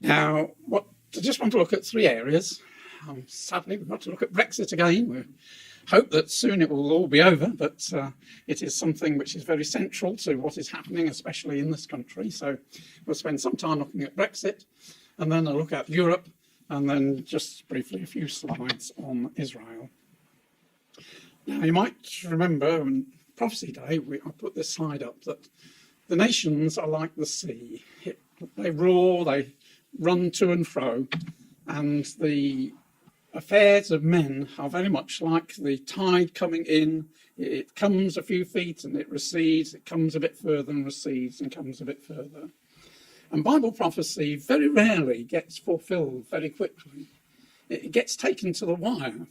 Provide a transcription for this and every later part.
Now, I just want to look at three areas. Sadly, we've got to look at Brexit again. We hope that soon it will all be over, but it is something which is very central to what is happening, especially in this country. So we'll spend some time looking at Brexit, and then I'll look at Europe, and then just briefly a few slides on Israel. Now, you might remember on Prophecy Day, I put this slide up, that the nations are like the sea. They roar, they run to and fro, and the affairs of men are very much like the tide coming in. It comes a few feet and it recedes, it comes a bit further and recedes and comes a bit further. And Bible prophecy very rarely gets fulfilled very quickly. It gets taken to the wire.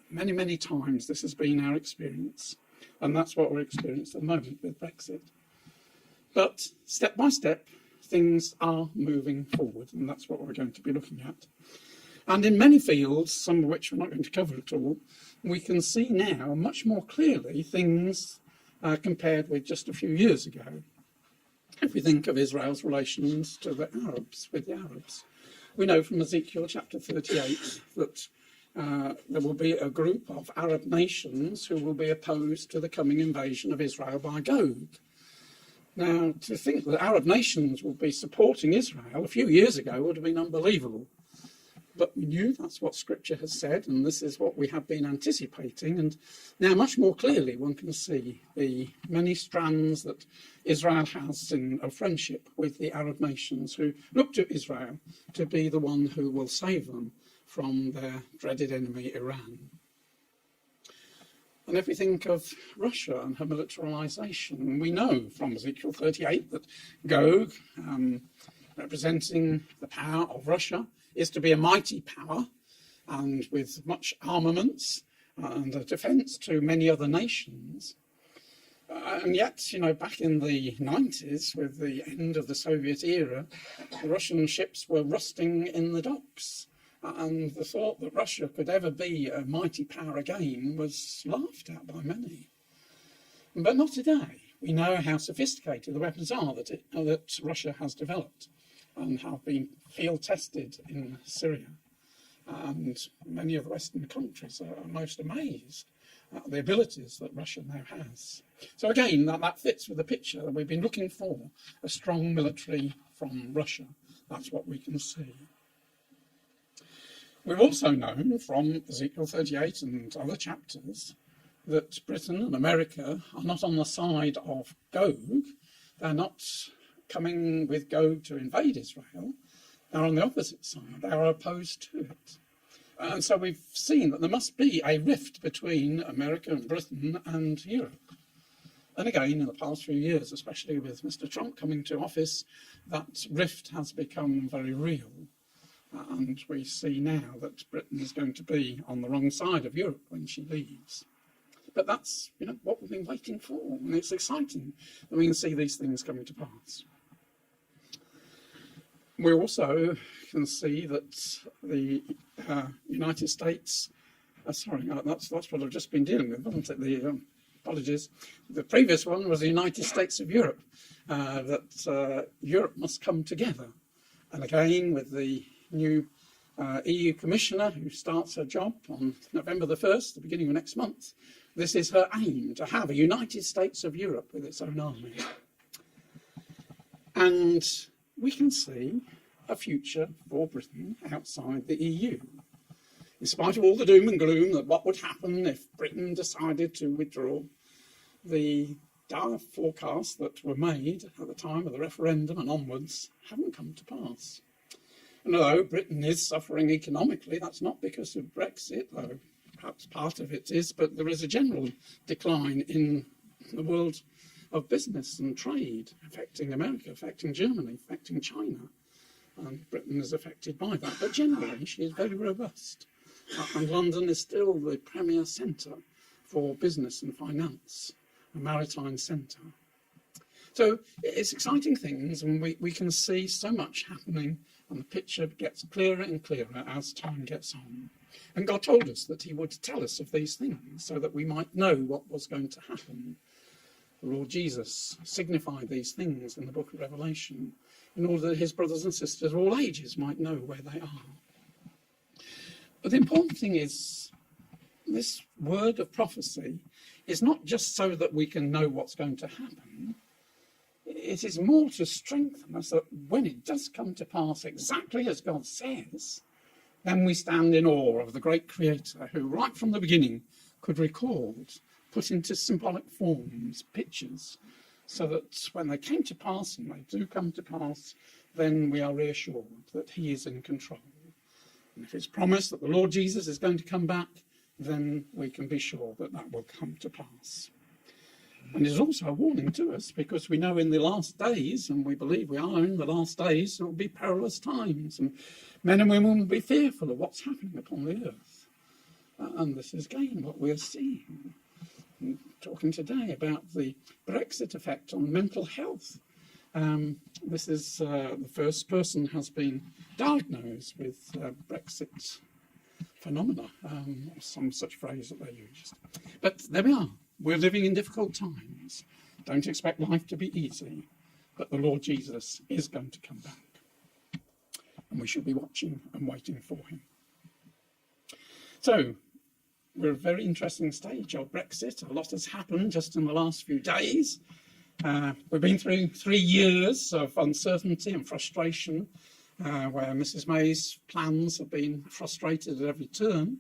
Many, many times this has been our experience, and that's what we're experiencing at the moment with Brexit. But step by step, things are moving forward, and that's what we're going to be looking at. And in many fields, some of which we're not going to cover at all, we can see now much more clearly things compared with just a few years ago. If we think of Israel's relations to the Arabs, with the Arabs, we know from Ezekiel chapter 38 that there will be a group of Arab nations who will be opposed to the coming invasion of Israel by Gog. Now, to think that Arab nations will be supporting Israel a few years ago would have been unbelievable. But we knew that's what Scripture has said, and this is what we have been anticipating. And now much more clearly one can see the many strands that Israel has of friendship with the Arab nations who look to Israel to be the one who will save them from their dreaded enemy, Iran. And if we think of Russia and her militarization, we know from Ezekiel 38 that Gog, representing the power of Russia, is to be a mighty power and with much armaments and a defence to many other nations. And yet, back in the 90s, with the end of the Soviet era, the Russian ships were rusting in the docks. And the thought that Russia could ever be a mighty power again was laughed at by many. But not today. We know how sophisticated the weapons are that Russia has developed and have been field tested in Syria. And many of the Western countries are most amazed at the abilities that Russia now has. So again, that fits with the picture that we've been looking for, a strong military from Russia. That's what we can see. We've also known from Ezekiel 38 and other chapters that Britain and America are not on the side of Gog. They're not coming with Gog to invade Israel. They're on the opposite side. They are opposed to it. And so we've seen that there must be a rift between America and Britain and Europe. And again, in the past few years, especially with Mr. Trump coming to office, that rift has become very real. And we see now that Britain is going to be on the wrong side of Europe when she leaves. But that's what we've been waiting for, and it's exciting that we can see these things coming to pass. We also can see that the United States, that's what I've just been dealing with, wasn't it? Apologies. The previous one was the United States of Europe, that Europe must come together. And again, with the new EU Commissioner who starts her job on November the 1st, the beginning of next month, this is her aim, to have a United States of Europe with its own army. And we can see a future for Britain outside the EU. In spite of all the doom and gloom that what would happen if Britain decided to withdraw, the dire forecasts that were made at the time of the referendum and onwards haven't come to pass. And although Britain is suffering economically, that's not because of Brexit, though perhaps part of it is, but there is a general decline in the world of business and trade, affecting America, affecting Germany, affecting China. And Britain is affected by that. But generally, she is very robust. And London is still the premier centre for business and finance, a maritime centre. So it's exciting things, and we can see so much happening, and the picture gets clearer and clearer as time gets on. And God told us that he would tell us of these things so that we might know what was going to happen. The Lord Jesus signified these things in the book of Revelation in order that his brothers and sisters of all ages might know where they are. But the important thing is, this word of prophecy is not just so that we can know what's going to happen. It is more to strengthen us that when it does come to pass exactly as God says, then we stand in awe of the great Creator who, right from the beginning, could record, put into symbolic forms, pictures, so that when they came to pass, and they do come to pass, then we are reassured that he is in control. And if it's promised that the Lord Jesus is going to come back, then we can be sure that that will come to pass. And it's also a warning to us, because we know in the last days, and we believe we are in the last days, there will be perilous times, and men and women will be fearful of what's happening upon the earth. And this is again what we're seeing. I'm talking today about the Brexit effect on mental health. This is the first person has been diagnosed with Brexit phenomena, or some such phrase that they used. But there we are. We're living in difficult times. Don't expect life to be easy, but the Lord Jesus is going to come back. And we should be watching and waiting for him. So, we're at a very interesting stage of Brexit. A lot has happened just in the last few days. We've been through 3 years of uncertainty and frustration, where Mrs May's plans have been frustrated at every turn.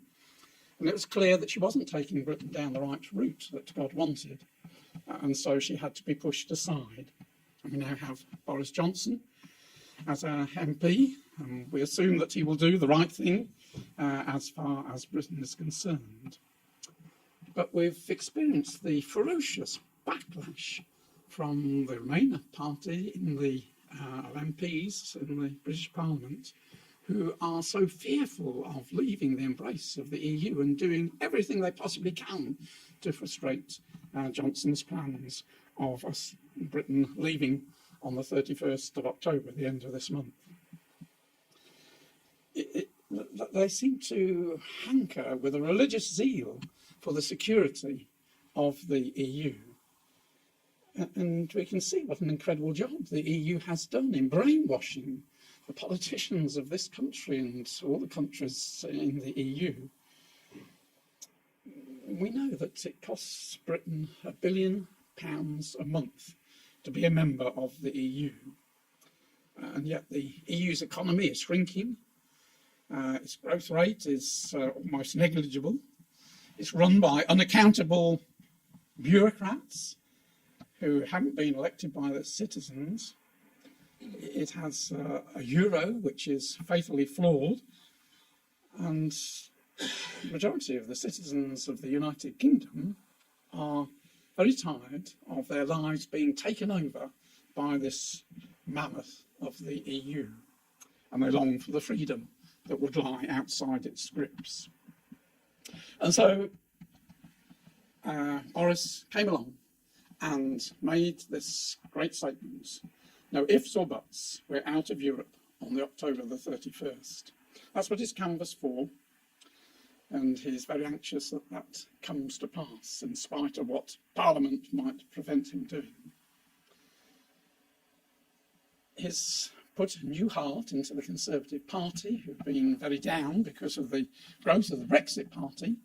And it was clear that she wasn't taking Britain down the right route that God wanted. And so she had to be pushed aside. And we now have Boris Johnson as our MP. And we assume that he will do the right thing as far as Britain is concerned. But we've experienced the ferocious backlash from the Remainer party in the MPs in the British Parliament, who are so fearful of leaving the embrace of the EU and doing everything they possibly can to frustrate Johnson's plans of us, Britain, leaving on the 31st of October, the end of this month. They seem to hanker with a religious zeal for the security of the EU. And we can see what an incredible job the EU has done in brainwashing the politicians of this country and all the countries in the EU. We know that it costs Britain £1 billion a month to be a member of the EU. And yet the EU's economy is shrinking. Its growth rate is almost negligible. It's run by unaccountable bureaucrats who haven't been elected by the citizens. It has a euro which is fatally flawed, and the majority of the citizens of the United Kingdom are very tired of their lives being taken over by this mammoth of the EU, and they long for the freedom that would lie outside its grips. And so Boris came along and made this great statement: no ifs or buts, we're out of Europe on the October the 31st. That's what he's canvassed for, and he's very anxious that that comes to pass, in spite of what Parliament might prevent him doing. He's put a new heart into the Conservative Party, who've been very down because of the growth of the Brexit Party.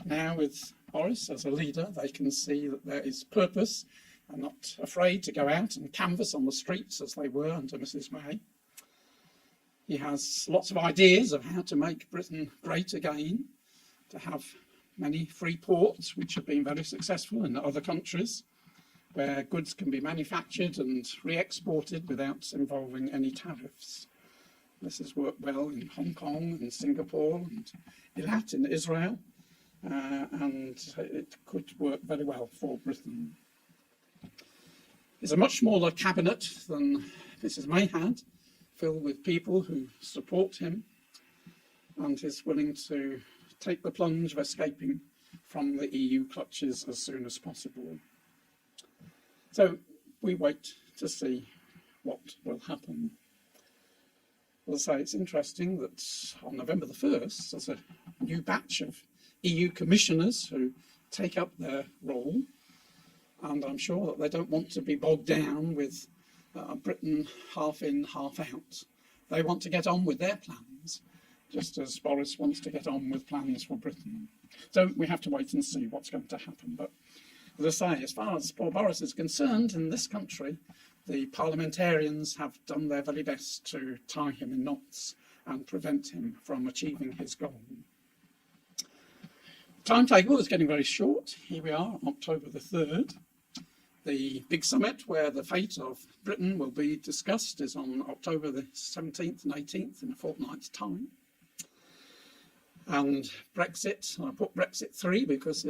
Now, with Boris as a leader, they can see that there is purpose and not afraid to go out and canvass on the streets as they were under Mrs May. He has lots of ideas of how to make Britain great again, to have many free ports, which have been very successful in other countries, where goods can be manufactured and re-exported without involving any tariffs. This has worked well in Hong Kong and Singapore and Eilat in Israel, and it could work very well for Britain. It's a much smaller cabinet than Mrs May had, filled with people who support him, and is willing to take the plunge of escaping from the EU clutches as soon as possible. So we wait to see what will happen. I'll say it's interesting that on November the 1st, there's a new batch of EU commissioners who take up their role. and I'm sure that they don't want to be bogged down with Britain half in, half out. They want to get on with their plans, just as Boris wants to get on with plans for Britain. So we have to wait and see what's going to happen. But as I say, as far as poor Boris is concerned, in this country, the parliamentarians have done their very best to tie him in knots and prevent him from achieving his goal. Timetable is getting very short. Here we are, October the 3rd. The big summit where the fate of Britain will be discussed is on October the 17th and 18th, in a fortnight's time. And Brexit, I put Brexit 3 because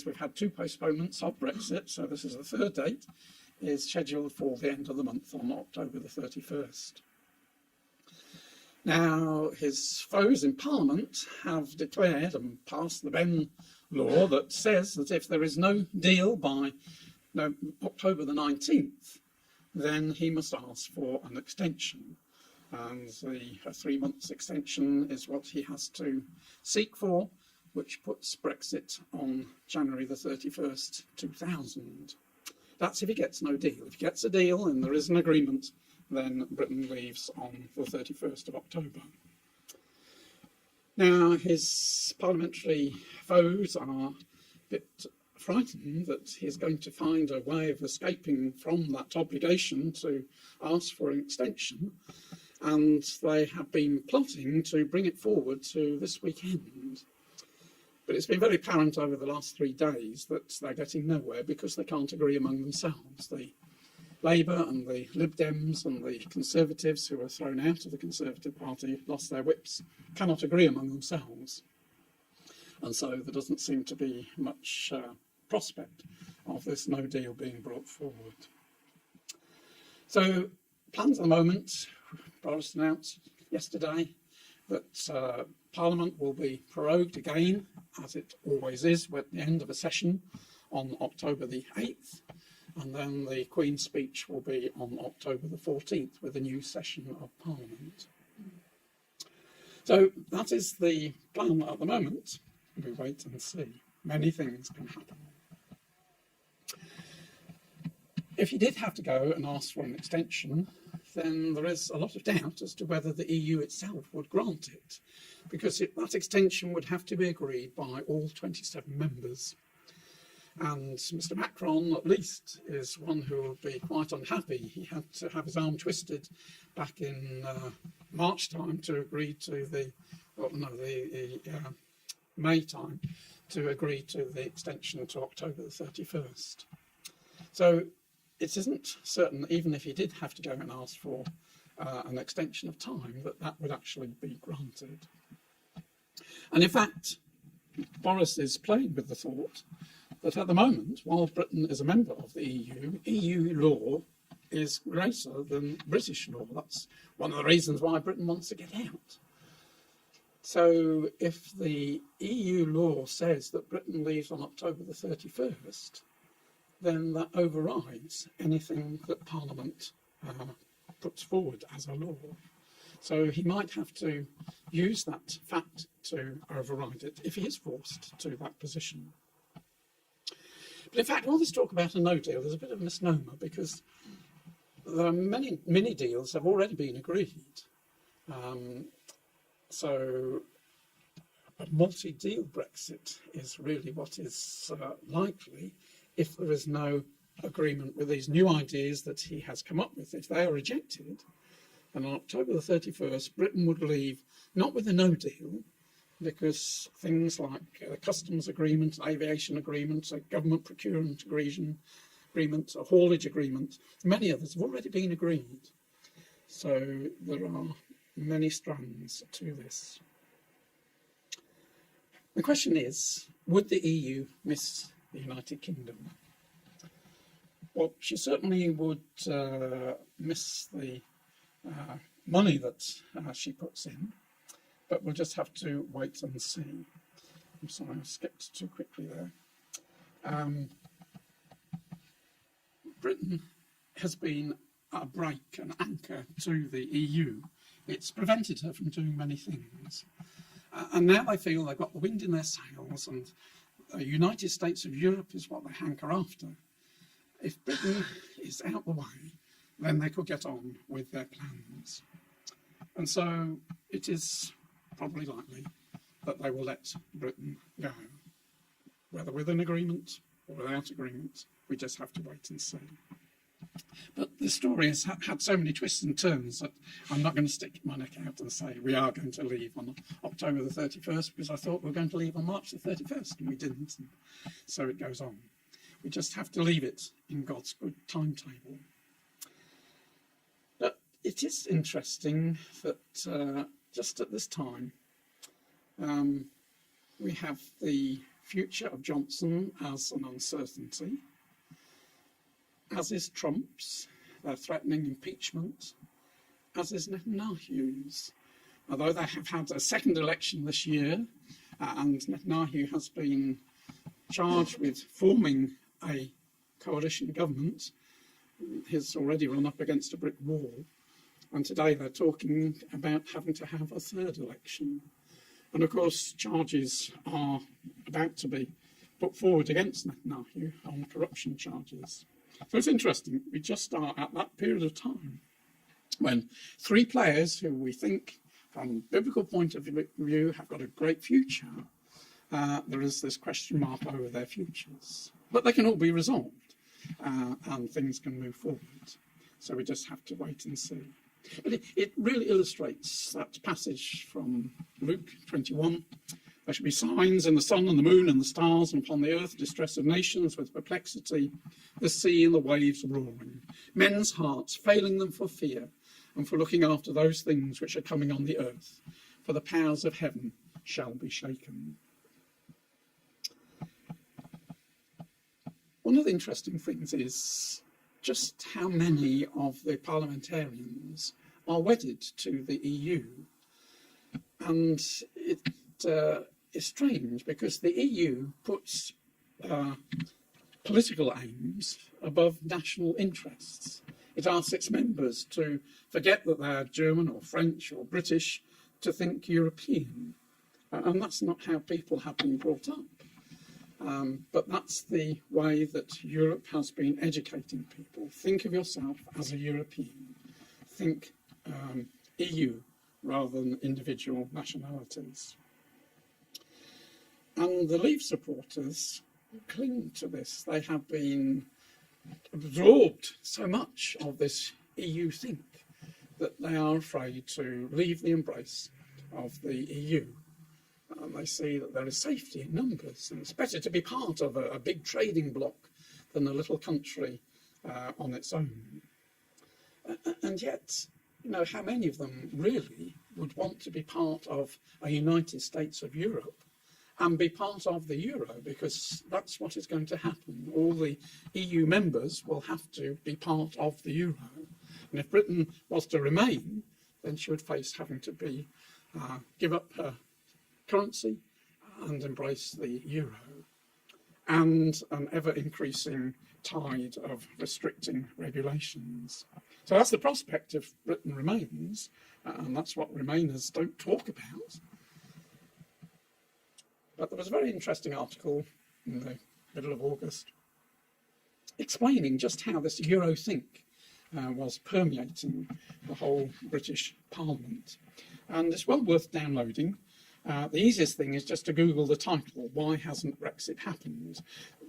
we've had 2 postponements of Brexit, so this is the 3rd date, is scheduled for the end of the month on October the 31st. Now, his foes in Parliament have declared and passed the Ben law that says that if there is no deal by October the 19th, then he must ask for an extension. And a 3-month extension is what he has to seek for, which puts Brexit on January the 31st, 2000. That's if he gets no deal. If he gets a deal and there is an agreement, then Britain leaves on the 31st of October. Now, his parliamentary foes are a bit frightened that he's going to find a way of escaping from that obligation to ask for an extension, and they have been plotting to bring it forward to this weekend. But it's been very apparent over the last 3 days that they're getting nowhere because they can't agree among themselves. The Labour and the Lib Dems and the Conservatives, who were thrown out of the Conservative Party, lost their whips, cannot agree among themselves. And so there doesn't seem to be much prospect of this no deal being brought forward. So plans at the moment, Boris announced yesterday that Parliament will be prorogued again, as it always is, at the end of a session on October the 8th. And then the Queen's speech will be on October the 14th with a new session of Parliament. So that is the plan at the moment. We wait and see. Many things can happen. If he did have to go and ask for an extension, then there is a lot of doubt as to whether the EU itself would grant it, because that extension would have to be agreed by all 27 members. And Mr. Macron, at least, is one who will be quite unhappy. He had to have his arm twisted back in March time to agree to May time to agree to the extension to October the 31st. So it isn't certain, even if he did have to go and ask for an extension of time, that would actually be granted. And in fact, Boris is playing with the thought that at the moment, while Britain is a member of the EU law is greater than British law. That's one of the reasons why Britain wants to get out. So if the EU law says that Britain leaves on October the 31st, then that overrides anything that Parliament puts forward as a law. So he might have to use that fact to override it if he is forced to that position. But in fact, all this talk about a no deal is a bit of a misnomer, because there are many mini deals have already been agreed. So a multi-deal Brexit is really what is likely if there is no agreement with these new ideas that he has come up with. If they are rejected, and on October the 31st, Britain would leave not with a no deal, because things like a customs agreement, aviation agreement, a government procurement agreement, a haulage agreement, many others have already been agreed. So there are many strands to this. The question is, would the EU miss the United Kingdom? Well, she certainly would miss the money that she puts in, but we'll just have to wait and see. I'm sorry, I skipped too quickly there. Britain has been a brake, an anchor to the EU. It's prevented her from doing many things. And now they feel they've got the wind in their sails, and the United States of Europe is what they hanker after. if Britain is out the way, then they could get on with their plans. And so it is probably likely that they will let Britain go. Whether with an agreement or without agreement, we just have to wait and see. But the story has had so many twists and turns that I'm not going to stick my neck out and say we are going to leave on October the 31st, because I thought we were going to leave on March the 31st, and we didn't. And so it goes on. We just have to leave it in God's good timetable. But it is interesting that just at this time, we have the future of Johnson as an uncertainty, as is Trump's. They're threatening impeachment, as is Netanyahu's. Although they have had a second election this year, and Netanyahu has been charged with forming a coalition government, he's already run up against a brick wall. And today they're talking about having to have a third election. And of course, charges are about to be put forward against Netanyahu on corruption charges. So it's interesting, we just are at that period of time when three players who we think, from a biblical point of view, have got a great future, there is this question mark over their futures. But they can all be resolved, and things can move forward. So we just have to wait and see. But it really illustrates that passage from Luke 21. There shall be signs in the sun and the moon and the stars, and upon the earth distress of nations with perplexity, the sea and the waves roaring, men's hearts failing them for fear and for looking after those things which are coming on the earth, for the powers of heaven shall be shaken. One of the interesting things is just how many of the parliamentarians are wedded to the EU. And it is strange because the EU puts political aims above national interests. It asks its members to forget that they're German or French or British, to think European. And that's not how people have been brought up. But that's the way that Europe has been educating people. Think of yourself as a European. Think EU rather than individual nationalities. And the Leave supporters cling to this. They have been absorbed so much of this EU think that they are afraid to leave the embrace of the EU. And they see that there is safety in numbers, and it's better to be part of a big trading bloc than a little country on its own. And yet, you know, how many of them really would want to be part of a United States of Europe and be part of the euro, because that's what is going to happen. All the EU members will have to be part of the euro. And if Britain was to remain, then she would face having to give up her currency and embrace the euro, and an ever-increasing tide of restricting regulations. So that's the prospect if Britain remains, and that's what Remainers don't talk about. But there was a very interesting article in the middle of August explaining just how this Eurethink was permeating the whole British Parliament. And it's well worth downloading. The easiest thing is just to Google the title, Why Hasn't Brexit Happened?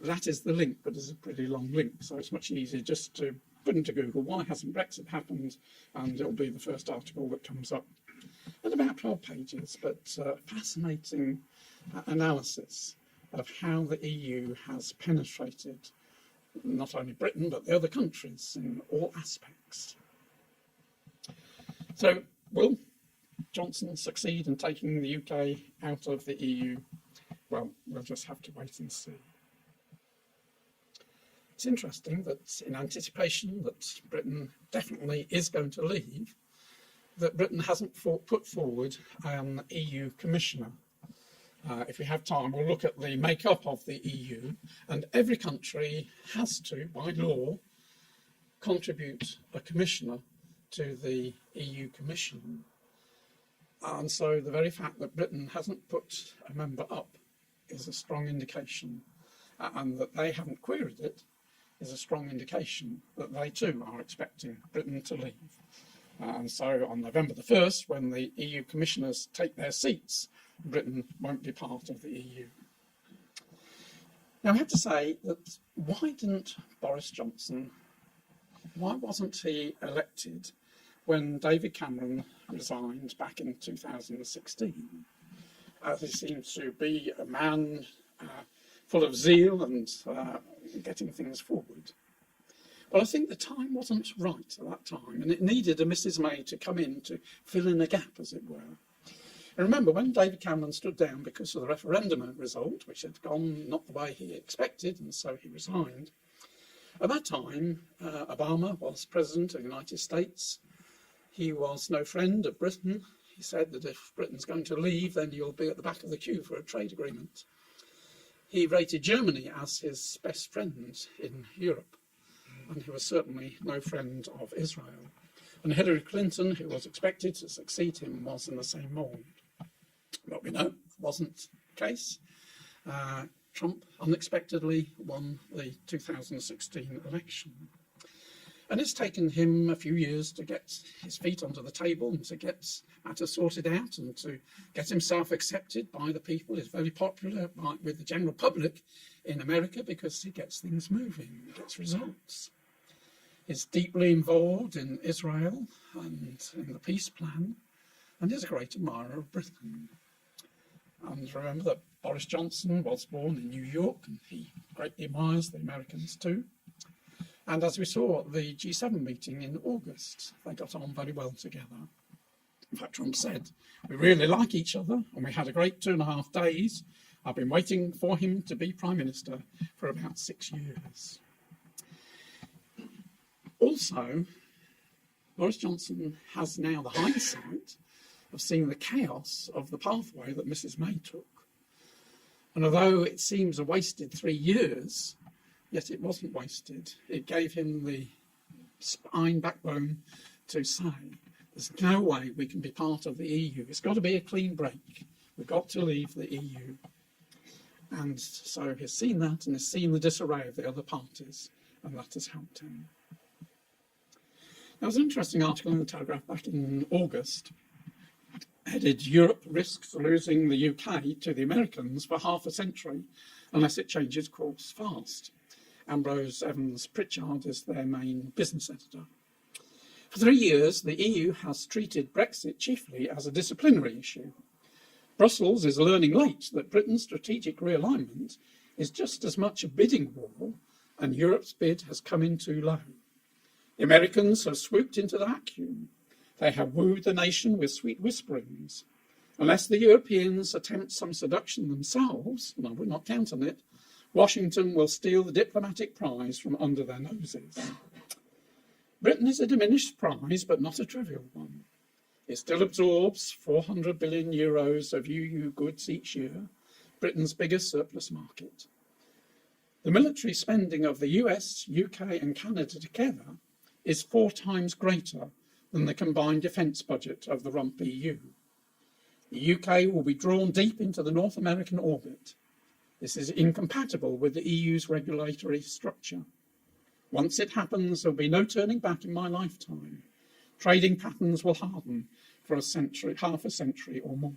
That is the link, but it's a pretty long link, so it's much easier just to put into Google, Why Hasn't Brexit Happened? And it'll be the first article that comes up. It's about 12 pages, but fascinating analysis of how the EU has penetrated not only Britain, but the other countries in all aspects. So, will Johnson succeed in taking the UK out of the EU? Well, we'll just have to wait and see. It's interesting that in anticipation that Britain definitely is going to leave, that Britain hasn't put forward an EU commissioner. If we have time, we'll look at the makeup of the EU, and every country has to, by law, contribute a commissioner to the EU Commission. And so the very fact that Britain hasn't put a member up is a strong indication, and that they haven't queried it is a strong indication that they too are expecting Britain to leave. And so on November the 1st, when the EU commissioners take their seats, Britain won't be part of the EU. Now, I have to say that why didn't Boris Johnson, why wasn't he elected when David Cameron resigned back in 2016? As he seems to be a man full of zeal and getting things forward. Well, I think the time wasn't right at that time, and it needed a Mrs. May to come in to fill in a gap, as it were. And remember, when David Cameron stood down because of the referendum result, which had gone not the way he expected, and so he resigned, at that time, Obama was president of the United States. He was no friend of Britain. He said that if Britain's going to leave, then you'll be at the back of the queue for a trade agreement. He rated Germany as his best friend in Europe, and he was certainly no friend of Israel. And Hillary Clinton, who was expected to succeed him, was in the same mould. But we know wasn't the case. Trump unexpectedly won the 2016 election. And it's taken him a few years to get his feet under the table and to get matters sorted out and to get himself accepted by the people. He's very popular with the general public in America because he gets things moving, he gets results. He's deeply involved in Israel and in the peace plan, and is a great admirer of Britain. And remember that Boris Johnson was born in New York, and he greatly admires the Americans too. And as we saw at the G7 meeting in August, they got on very well together. In fact, Trump said, "We really like each other, and we had a great 2.5 days. I've been waiting for him to be Prime Minister for about 6 years." Also, Boris Johnson has now the hindsight of seeing the chaos of the pathway that Mrs. May took. And although it seems a wasted 3 years, yet it wasn't wasted. It gave him the spine backbone to say, there's no way we can be part of the EU. It's got to be a clean break. We've got to leave the EU. And so he's seen that and he's seen the disarray of the other parties, and that has helped him. There was an interesting article in the Telegraph back in August, headed "Europe risks losing the UK to the Americans for half a century unless it changes course fast." Ambrose Evans Pritchard is their main business editor. For 3 years, the EU has treated Brexit chiefly as a disciplinary issue. Brussels is learning late that Britain's strategic realignment is just as much a bidding war, and Europe's bid has come in too low. The Americans have swooped into the vacuum. They have wooed the nation with sweet whisperings. Unless the Europeans attempt some seduction themselves, and I would not count on it, Washington will steal the diplomatic prize from under their noses. Britain is a diminished prize, but not a trivial one. It still absorbs 400 billion euros of EU goods each year, Britain's biggest surplus market. The military spending of the US, UK and Canada together is 4 times greater than the combined defence budget of the rump EU. The UK will be drawn deep into the North American orbit. This is incompatible with the EU's regulatory structure. Once it happens, there'll be no turning back in my lifetime. Trading patterns will harden for a century, half a century or more.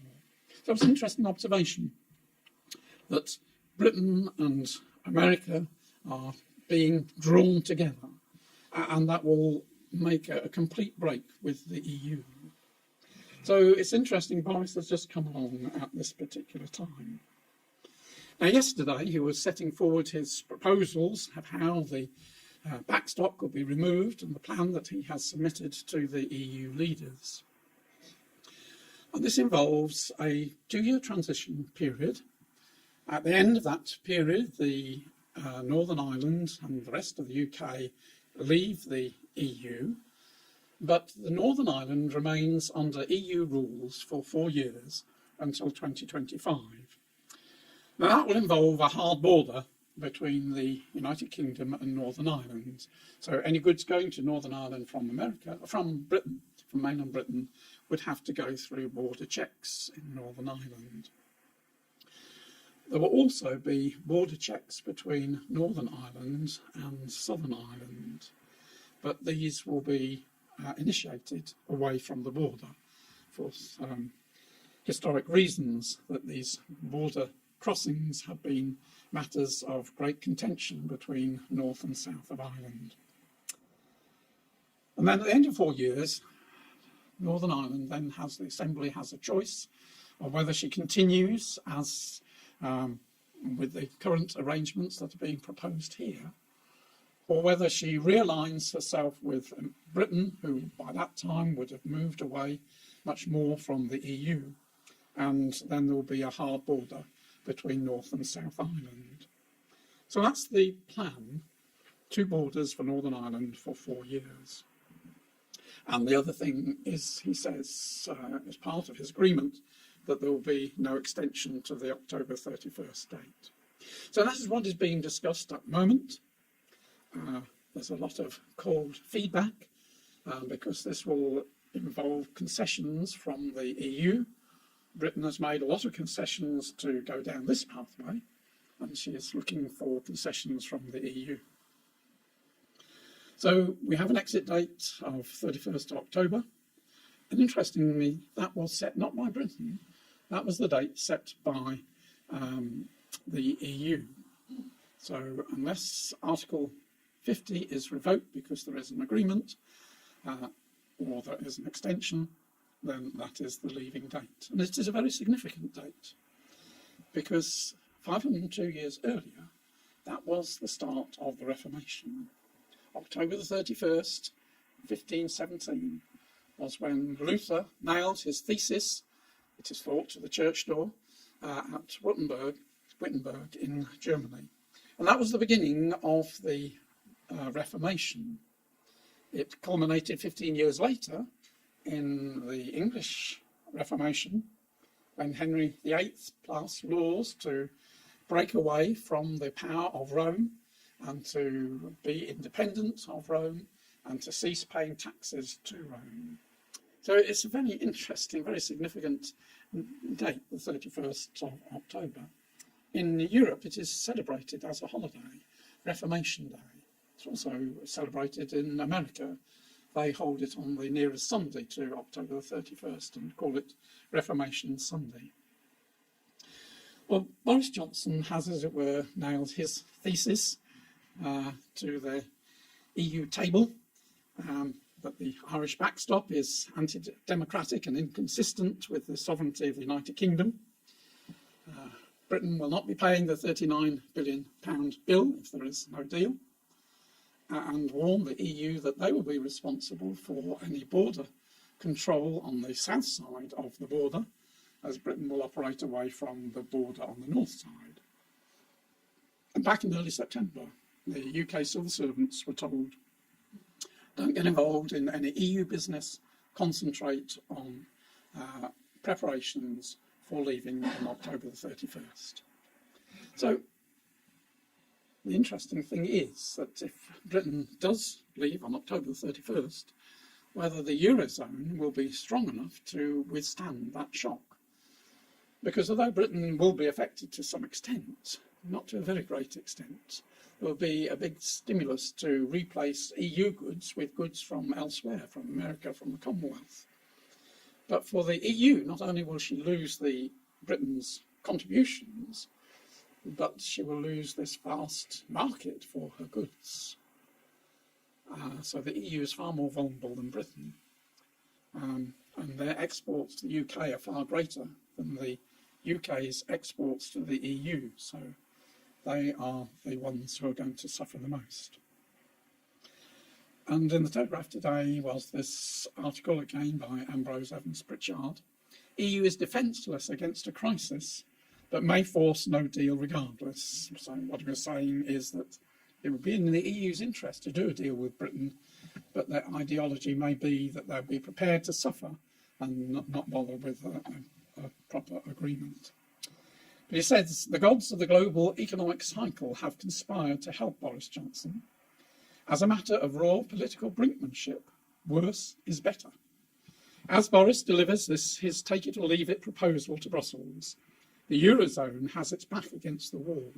So it's an interesting observation that Britain and America are being drawn together, and that will make a complete break with the EU. So it's interesting, Boris has just come along at this particular time. Now, yesterday he was setting forward his proposals of how the backstop could be removed and the plan that he has submitted to the EU leaders. And this involves a 2-year transition period. At the end of that period, the Northern Ireland and the rest of the UK leave the EU, but the Northern Ireland remains under EU rules for 4 years until 2025. Now that will involve a hard border between the United Kingdom and Northern Ireland. So any goods going to Northern Ireland from Britain, from mainland Britain, would have to go through border checks in Northern Ireland. There will also be border checks between Northern Ireland and Southern Ireland, but these will be initiated away from the border for historic reasons, that these border crossings have been matters of great contention between North and South of Ireland. And then at the end of 4 years, Northern Ireland then has, the Assembly has a choice of whether she continues as with the current arrangements that are being proposed here, or whether she realigns herself with Britain, who by that time would have moved away much more from the EU, and then there will be a hard border between North and South Ireland. So that's the plan, 2 borders for Northern Ireland for 4 years. And the other thing is, he says, as part of his agreement, that there will be no extension to the October 31st date. So that is what is being discussed at the moment. There's a lot of cold feedback because this will involve concessions from the EU. Britain has made a lot of concessions to go down this pathway, and she is looking for concessions from the EU. So we have an exit date of 31st of October, and interestingly, that was set not by Britain, that was the date set by the EU. So unless Article 50 is revoked because there is an agreement or there is an extension, then that is the leaving date. And it is a very significant date because 502 years earlier, that was the start of the Reformation. October the 31st, 1517, was when Luther nailed his thesis, it is thought, to the church door at Wittenberg in Germany. And that was the beginning of the Reformation. It culminated 15 years later in the English Reformation, when Henry VIII passed laws to break away from the power of Rome and to be independent of Rome and to cease paying taxes to Rome. So it's a very interesting, very significant date, the 31st of October. In Europe, it is celebrated as a holiday, Reformation Day. It's also celebrated in America. They hold it on the nearest Sunday to October the 31st and call it Reformation Sunday. Well, Boris Johnson has, as it were, nailed his thesis to the EU table, that the Irish backstop is anti-democratic and inconsistent with the sovereignty of the United Kingdom. Britain will not be paying the £39 billion bill if there is no deal, and warn the EU that they will be responsible for any border control on the south side of the border, as Britain will operate away from the border on the north side. And back in early September, the UK civil servants were told, don't get involved in any EU business, concentrate on preparations for leaving on October the 31st. So the interesting thing is that if Britain does leave on October the 31st, whether the Eurozone will be strong enough to withstand that shock. Because although Britain will be affected to some extent, not to a very great extent, there will be a big stimulus to replace EU goods with goods from elsewhere, from America, from the Commonwealth. But for the EU, not only will she lose Britain's contributions, but she will lose this vast market for her goods. So the EU is far more vulnerable than Britain. And their exports to the UK are far greater than the UK's exports to the EU. So they are the ones who are going to suffer the most. And in the Telegraph today was this article again by Ambrose Evans Pritchard. EU is defenceless against a crisis, but may force no deal regardless. So what he was saying is that it would be in the EU's interest to do a deal with Britain, but their ideology may be that they'll be prepared to suffer and not bother with a proper agreement. But he says, the gods of the global economic cycle have conspired to help Boris Johnson. As a matter of raw political brinkmanship, worse is better. As Boris delivers his take it or leave it proposal to Brussels, The Eurozone has its back against the wall.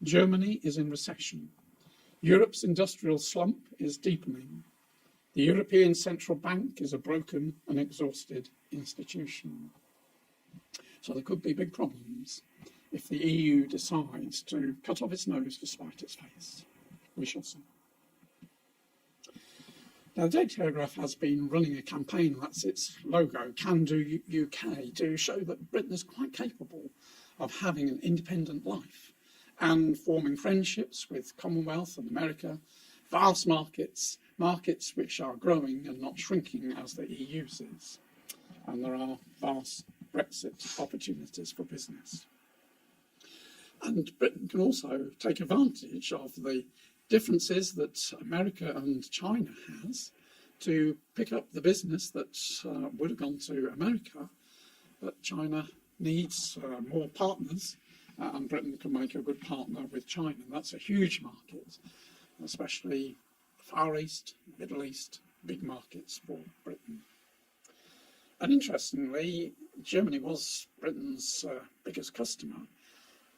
Germany is in recession. Europe's industrial slump is deepening. The European Central Bank is a broken and exhausted institution. So there could be big problems if the EU decides to cut off its nose to spite its face. We shall see. Now, the Daily Telegraph has been running a campaign, that's its logo, Can Do UK, to show that Britain is quite capable of having an independent life and forming friendships with Commonwealth and America, vast markets which are growing and not shrinking as the EU is. And there are vast Brexit opportunities for business. And Britain can also take advantage of the differences that America and China has to pick up the business that would have gone to America, but China needs more partners, and Britain can make a good partner with China. And that's a huge market, especially Far East, Middle East, big markets for Britain. And interestingly, Germany was Britain's biggest customer.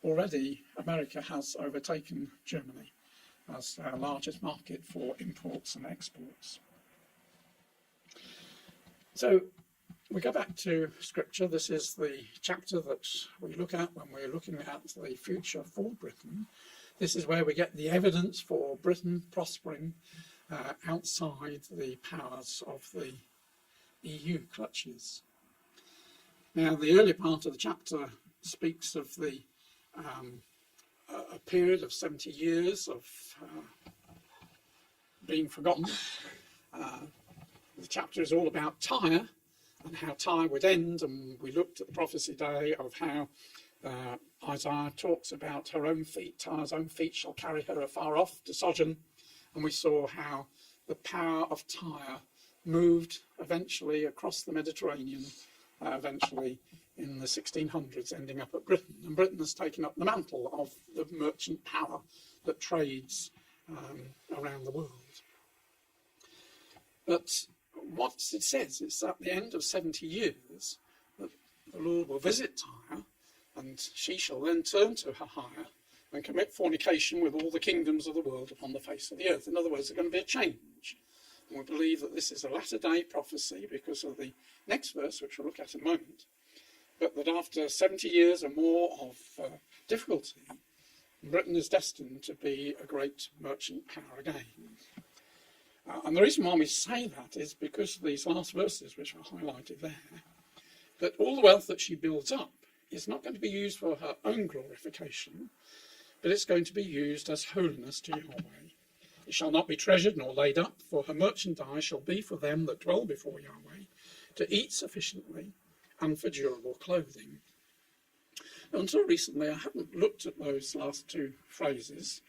Already, America has overtaken Germany as our largest market for imports and exports. So we go back to Scripture. This is the chapter that we look at when we're looking at the future for Britain. This is where we get the evidence for Britain prospering outside the powers of the EU clutches. Now, the early part of the chapter speaks of the a period of 70 years of being forgotten. The chapter is all about Tyre and how Tyre would end, and we looked at the prophecy day of how Isaiah talks about her own feet, Tyre's own feet shall carry her afar off to sojourn, and we saw how the power of Tyre moved eventually across the Mediterranean, eventually in the 1600s, ending up at Britain. And Britain has taken up the mantle of the merchant power that trades around the world. But what it says is at the end of 70 years, that the Lord will visit Tyre, and she shall then turn to her hire and commit fornication with all the kingdoms of the world upon the face of the earth. In other words, there's going to be a change. And we believe that this is a latter-day prophecy because of the next verse, which we'll look at in a moment. But that after 70 years or more of difficulty, Britain is destined to be a great merchant power again. And the reason why we say that is because of these last verses, which are highlighted there, that all the wealth that she builds up is not going to be used for her own glorification, but it's going to be used as holiness to Yahweh. It shall not be treasured nor laid up, for her merchandise shall be for them that dwell before Yahweh, to eat sufficiently and for durable clothing. Now, until recently, I haven't looked at those last two phrases,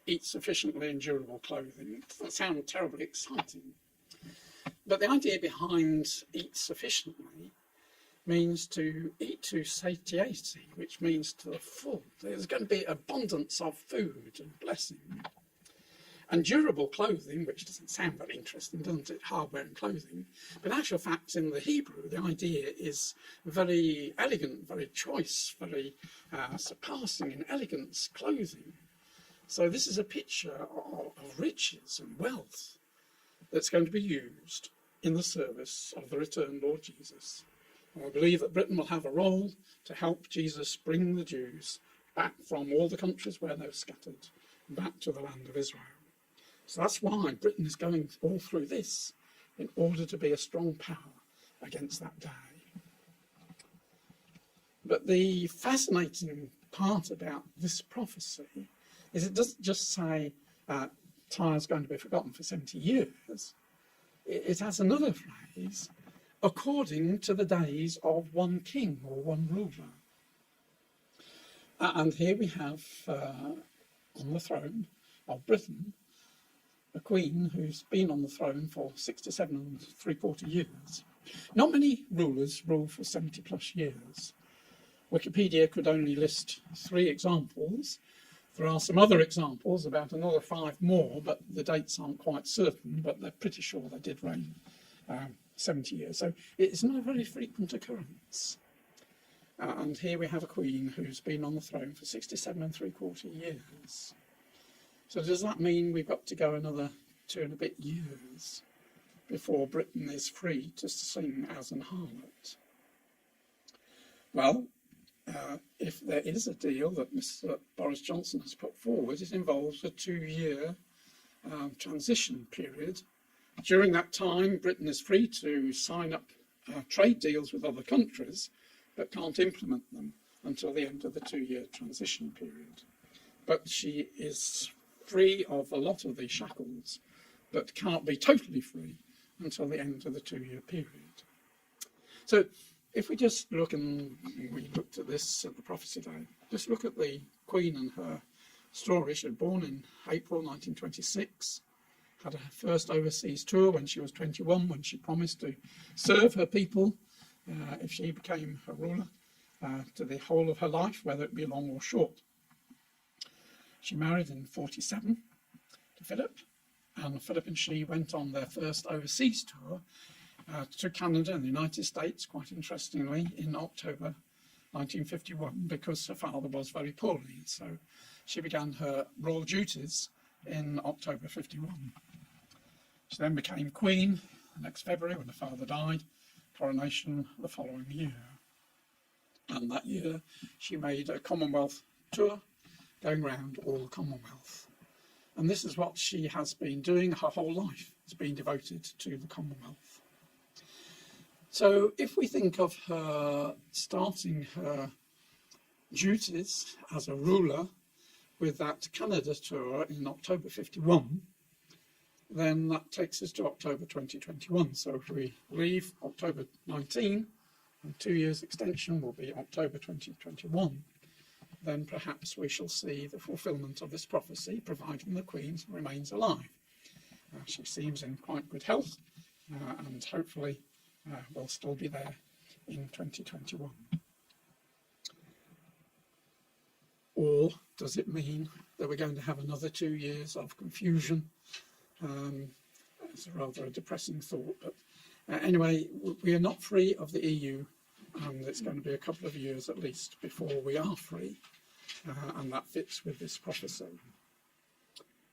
eat sufficiently and durable clothing. It doesn't sound terribly exciting. But the idea behind eat sufficiently means to eat to satiety, which means to the full. There's going to be abundance of food and blessing. And durable clothing, which doesn't sound very interesting, doesn't it? Hardware and clothing. But in actual fact, in the Hebrew, the idea is very elegant, very choice, very surpassing in elegance clothing. So this is a picture of riches and wealth that's going to be used in the service of the returned Lord Jesus. And I believe that Britain will have a role to help Jesus bring the Jews back from all the countries where they were scattered, back to the land of Israel. So that's why Britain is going all through this, in order to be a strong power against that day. But the fascinating part about this prophecy is it doesn't just say Tyre's going to be forgotten for 70 years. It has another phrase, according to the days of one king or one ruler. And here we have on the throne of Britain a queen who's been on the throne for 67 3/4 years. Not many rulers rule for 70 plus years. Wikipedia could only list 3 examples. There are some other examples, about another 5 more, but the dates aren't quite certain, but they're pretty sure they did reign 70 years. So it's not a very frequent occurrence. And here we have a queen who's been on the throne for 67 3/4 years. So does that mean we've got to go another 2 and a bit years before Britain is free to sing as an harlot? Well, if there is a deal that Mr. Boris Johnson has put forward, it involves a 2-year transition period. During that time, Britain is free to sign up trade deals with other countries, but can't implement them until the end of the 2-year transition period. But she is free of a lot of these shackles, but can't be totally free until the end of the 2-year period. So if we just look, and we looked at this at the prophecy day, just look at the Queen and her story. She was born in April 1926, had her first overseas tour when she was 21, when she promised to serve her people if she became a ruler to the whole of her life, whether it be long or short. She married in 47 to Philip, and Philip and she went on their first overseas tour to Canada and the United States, quite interestingly, in October 1951, because her father was very poorly. So she began her royal duties in October 51. She then became queen the next February when her father died, coronation the following year. And that year she made a Commonwealth tour, going around all the Commonwealth. And this is what she has been doing her whole life. It's been devoted to the Commonwealth. So if we think of her starting her duties as a ruler with that Canada tour in October 51, then that takes us to October 2021. So if we leave October 19, and 2 years extension will be October 2021, then perhaps we shall see the fulfilment of this prophecy, providing the Queen remains alive. She seems in quite good health, and hopefully will still be there in 2021. Or does it mean that we're going to have another 2 years of confusion? It's rather a depressing thought, but anyway, we are not free of the EU, and it's going to be a couple of years at least before we are free, and that fits with this prophecy.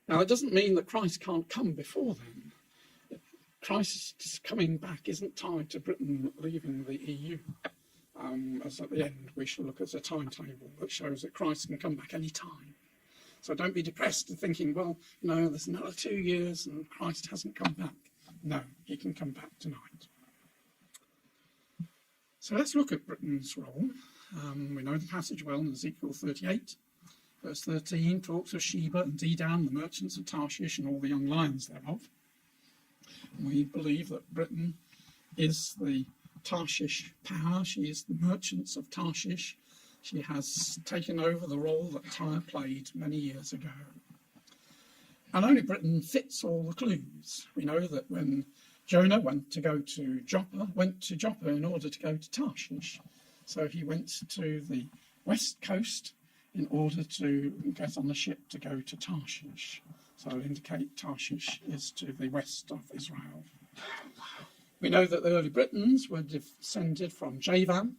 Now, it doesn't mean that Christ can't come before then. Christ's coming back isn't tied to Britain leaving the EU. As at the end, we shall look at a timetable that shows that Christ can come back any time. So don't be depressed and thinking, well, no, there's another 2 years and Christ hasn't come back. No, he can come back tonight. So let's look at Britain's role. We know the passage well in Ezekiel 38. Verse 13 talks of Sheba and Dedan, the merchants of Tarshish, and all the young lions thereof. We believe that Britain is the Tarshish power. She is the merchants of Tarshish. She has taken over the role that Tyre played many years ago. And only Britain fits all the clues. We know that when Jonah went to Joppa in order to go to Tarshish. So he went to the west coast in order to get on a ship to go to Tarshish. So I'll indicate Tarshish is to the west of Israel. We know that the early Britons were descended from Javan,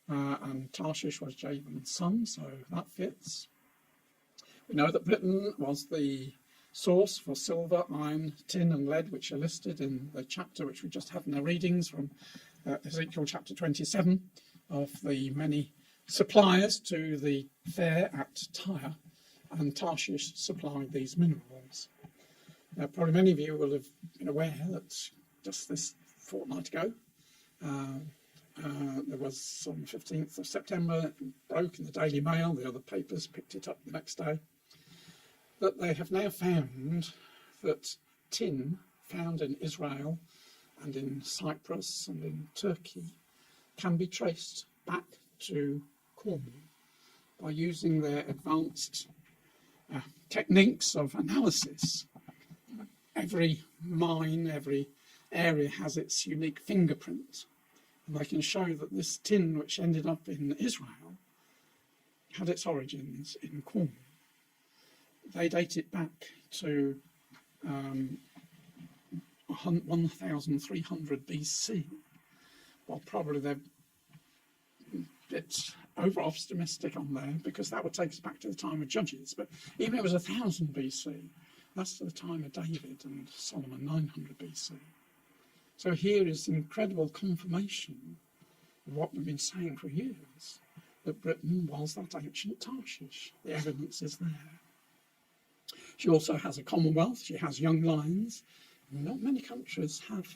and Tarshish was Javan's son, so that fits. We know that Britain was the source for silver, iron, tin and lead, which are listed in the chapter which we just had in our readings from Ezekiel chapter 27, of the many suppliers to the fair at Tyre, and Tarshish supplied these minerals. Now, probably many of you will have been aware that just this fortnight ago, there was on the 15th of September, it broke in the Daily Mail, the other papers picked it up the next day, that they have now found that tin found in Israel and in Cyprus and in Turkey can be traced back to Cornwall by using their advanced techniques of analysis. Every mine, every area has its unique fingerprint, and they can show that this tin which ended up in Israel had its origins in Cornwall. They date it back to 1300 BC. Well, probably they've bit over-optimistic on there because that would take us back to the time of Judges. But even if it was 1000 BC, that's to the time of David and Solomon, 900 BC. So here is incredible confirmation of what we've been saying for years, that Britain was that ancient Tarshish. The evidence is there. She also has a commonwealth. She has young lions. Not many countries have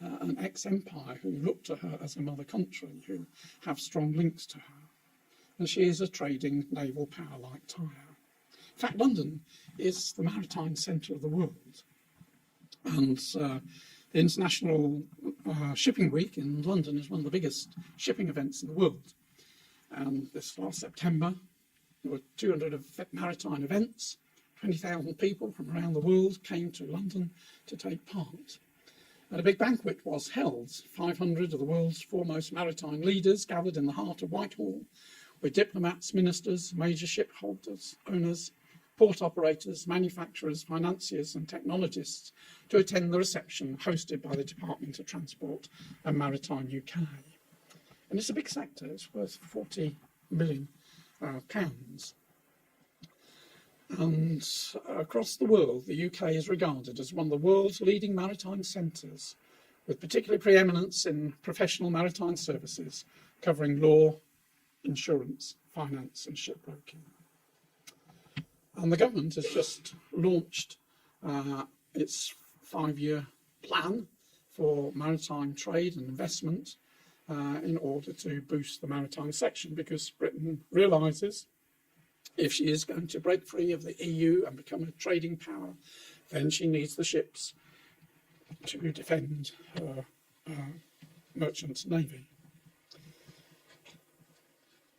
an ex-empire who look to her as a mother country, who have strong links to her. And she is a trading naval power like Tyre. In fact, London is the maritime centre of the world. And the International Shipping Week in London is one of the biggest shipping events in the world. And this last September, there were 200 maritime events. 20,000 people from around the world came to London to take part. And a big banquet was held. 500 of the world's foremost maritime leaders gathered in the heart of Whitehall, with diplomats, ministers, major ship holders, owners, port operators, manufacturers, financiers and technologists to attend the reception hosted by the Department of Transport and Maritime UK. And it's a big sector. It's worth £40 million. And across the world, the UK is regarded as one of the world's leading maritime centres, with particular preeminence in professional maritime services covering law, insurance, finance and shipbroking. And the government has just launched its 5-year plan for maritime trade and investment in order to boost the maritime section, because Britain realises if she is going to break free of the EU and become a trading power, then she needs the ships to defend her merchant navy.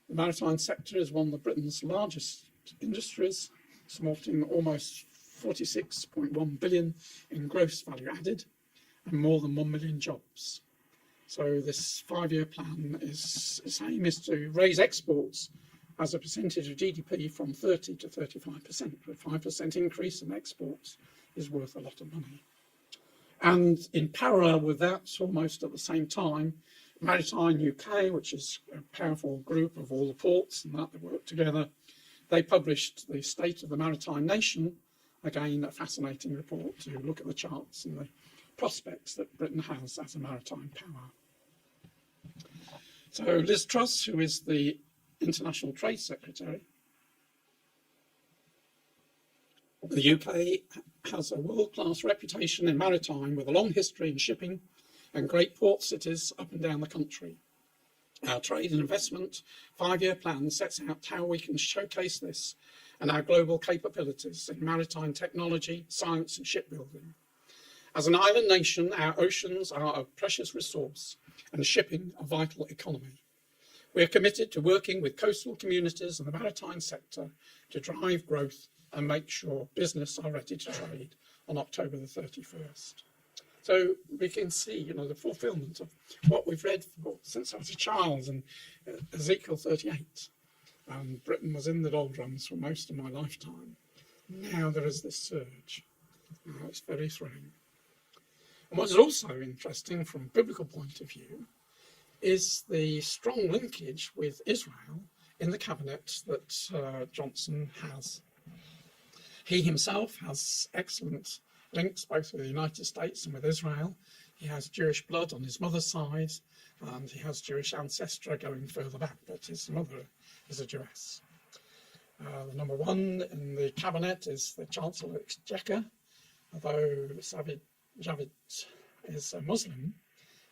The maritime sector is one of Britain's largest industries, supporting almost 46.1 billion in gross value added and more than 1 million jobs. So this 5-year plan its aim is to raise exports as a percentage of GDP from 30 to 35%. A 5% increase in exports is worth a lot of money. And in parallel with that, almost at the same time, Maritime UK, which is a powerful group of all the ports and that they work together, they published the State of the Maritime Nation, again a fascinating report to look at the charts and the prospects that Britain has as a maritime power. So Liz Truss, who is the International Trade Secretary, the UK has a world-class reputation in maritime with a long history in shipping and great port cities up and down the country. Our trade and investment 5-year plan sets out how we can showcase this and our global capabilities in maritime technology, science and shipbuilding. As an island nation, our oceans are a precious resource and shipping a vital economy. We are committed to working with coastal communities and the maritime sector to drive growth and make sure business are ready to trade on October the 31st. So we can see, the fulfilment of what we've read since I was a child in Ezekiel 38. Britain was in the doldrums for most of my lifetime. Now there is this surge. It's very thrilling. And what is also interesting from a biblical point of view is the strong linkage with Israel in the cabinet that Johnson has. He himself has excellent links both with the United States and with Israel. He has Jewish blood on his mother's side, and he has Jewish ancestry going further back, but his mother is a Jewess. The number one in the cabinet is the Chancellor of Exchequer. Although Javid is a Muslim,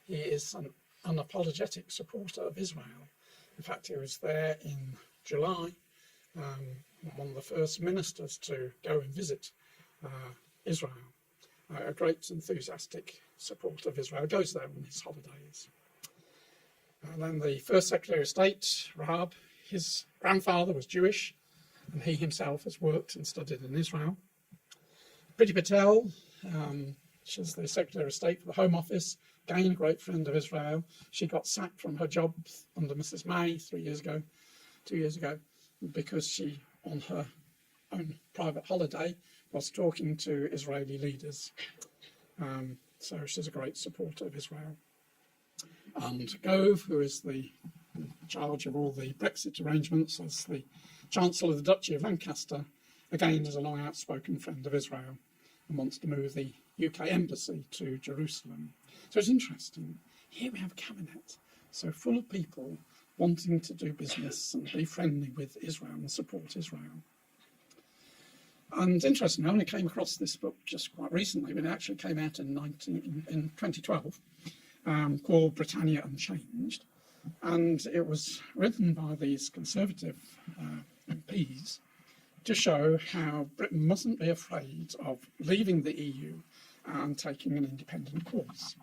he is an unapologetic supporter of Israel. In fact, he was there in July, one of the first ministers to go and visit Israel. A great enthusiastic supporter of Israel, goes there on his holidays. And then the first Secretary of State, Rahab, his grandfather was Jewish, and he himself has worked and studied in Israel. Priti Patel, she's the Secretary of State for the Home Office, again a great friend of Israel. She got sacked from her job under Mrs. May 2 years ago, because she, on her own private holiday, was talking to Israeli leaders. So she's a great supporter of Israel. And Gove, who is the in charge of all the Brexit arrangements as the Chancellor of the Duchy of Lancaster, again is a long outspoken friend of Israel and wants to move the UK embassy to Jerusalem. So it's interesting. Here we have a cabinet, so full of people wanting to do business and be friendly with Israel and support Israel. And interestingly, I only came across this book just quite recently, but it actually came out in 2012, called Britannia Unchanged. And it was written by these Conservative MPs to show how Britain mustn't be afraid of leaving the EU and taking an independent course.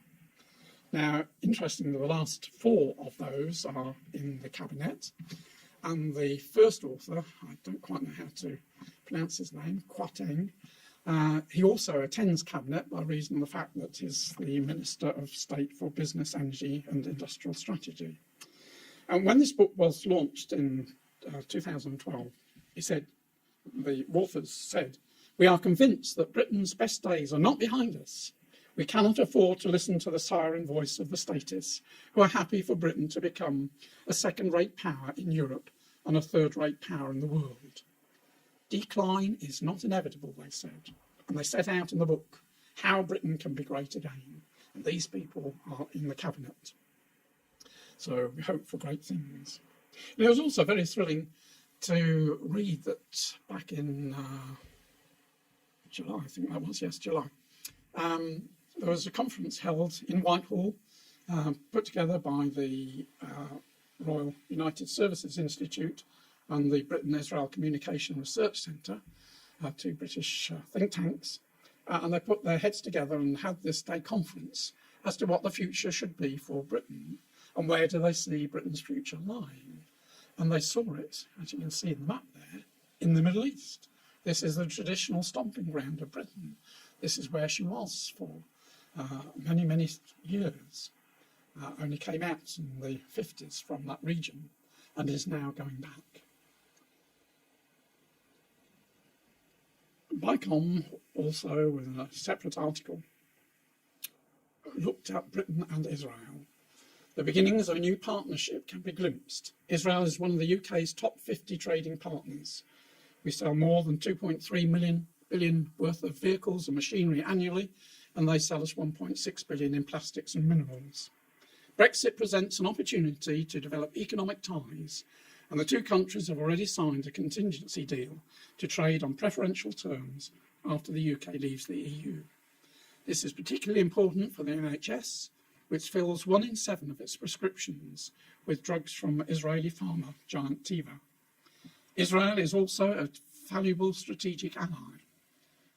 Now, interestingly, the last 4 of those are in the cabinet, and the first author, I don't quite know how to pronounce his name, Quateng, he also attends cabinet by reason of the fact that he's the Minister of State for Business, Energy and Industrial Strategy. And when this book was launched in 2012, the authors said, "We are convinced that Britain's best days are not behind us. We cannot afford to listen to the siren voice of the statists who are happy for Britain to become a second-rate power in Europe and a third-rate power in the world. Decline is not inevitable," they said, and they set out in the book how Britain can be great again. And these people are in the cabinet. So we hope for great things. And it was also very thrilling to read that back in July, I think that was, yes, July, there was a conference held in Whitehall, put together by the Royal United Services Institute and the Britain-Israel Communication Research Centre, 2 British think tanks, and they put their heads together and had this day conference as to what the future should be for Britain and where do they see Britain's future lying. And they saw it, as you can see in the map there, in the Middle East. This is the traditional stomping ground of Britain. This is where she was for many, many years. Only came out in the 50s from that region and is now going back. Bicom also, with a separate article, looked at Britain and Israel. The beginnings of a new partnership can be glimpsed. Israel is one of the UK's top 50 trading partners. We sell more than 2.3 billion worth of vehicles and machinery annually, and they sell us 1.6 billion in plastics and minerals. Brexit presents an opportunity to develop economic ties, and the 2 countries have already signed a contingency deal to trade on preferential terms after the UK leaves the EU. This is particularly important for the NHS, which fills 1 in 7 of its prescriptions with drugs from Israeli pharma giant Teva. Israel is also a valuable strategic ally.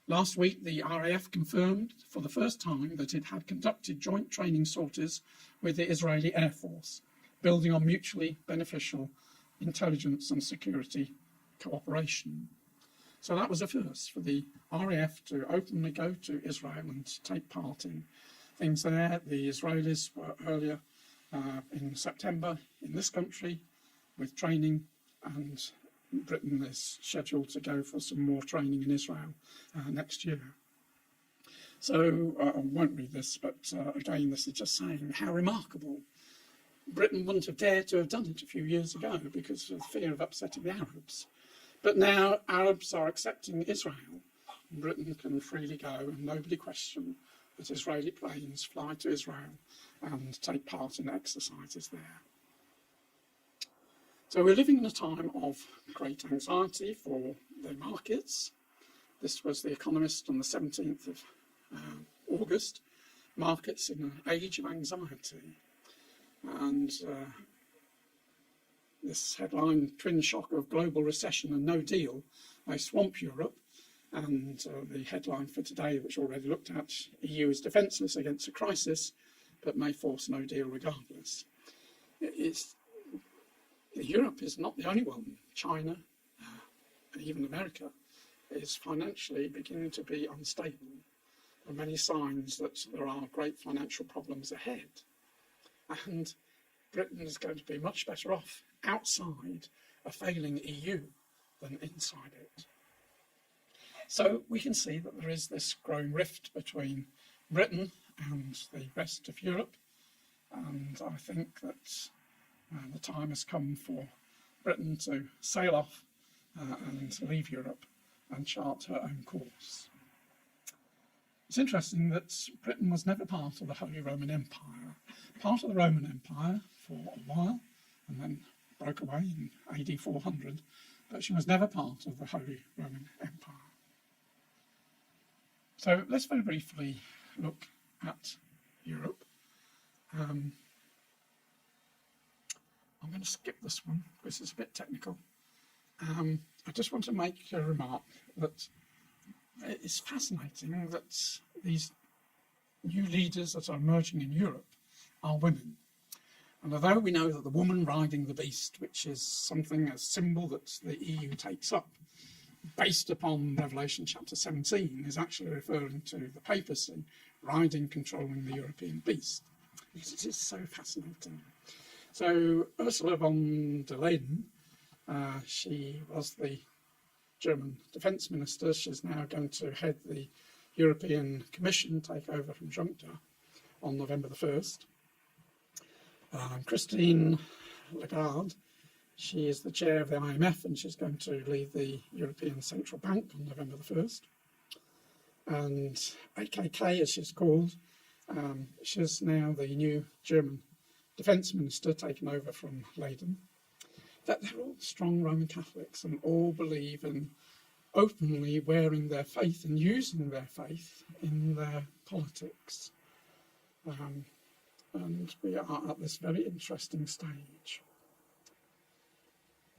Last week, the RAF confirmed for the first time that it had conducted joint training sorties with the Israeli Air Force, building on mutually beneficial intelligence and security cooperation. So that was a first for the RAF to openly go to Israel and take part in things there. The Israelis were earlier in September in this country with training, and Britain is scheduled to go for some more training in Israel next year. So I won't read this, but again, this is just saying how remarkable. Britain wouldn't have dared to have done it a few years ago because of the fear of upsetting the Arabs. But now Arabs are accepting Israel. Britain can freely go and nobody question that Israeli planes fly to Israel and take part in exercises there. So we're living in a time of great anxiety for the markets. This was The Economist on the 17th of August. Markets in an age of anxiety. And this headline, "Twin shock of global recession and no deal may swamp Europe." And the headline for today, which already looked at, "EU is defenceless against a crisis, but may force no deal regardless." Europe is not the only one. China, and even America, is financially beginning to be unstable. There are many signs that there are great financial problems ahead. And Britain is going to be much better off outside a failing EU than inside it. So we can see that there is this growing rift between Britain and the rest of Europe, and I think that the time has come for Britain to sail off and leave Europe and chart her own course. It's interesting that Britain was never part of the Holy Roman Empire. Part of the Roman Empire for a while, and then broke away in AD 400, but she was never part of the Holy Roman Empire. So let's very briefly look at Europe. I'm going to skip this one because it's a bit technical. I just want to make a remark that it's fascinating that these new leaders that are emerging in Europe are women. And although we know that the woman riding the beast, which is something, a symbol that the EU takes up, based upon Revelation chapter 17, is actually referring to the papacy riding, controlling the European beast. It is so fascinating. So Ursula von der Leyen, she was the German defence minister. She's now going to head the European Commission, take over from Juncker on November the 1st. Christine Lagarde, she is the chair of the IMF, and she's going to lead the European Central Bank on November the 1st. And AKK, as she's called, she's now the new German defence minister, taken over from Leiden. That they're all strong Roman Catholics and all believe in openly wearing their faith and using their faith in their politics. And we are at this very interesting stage.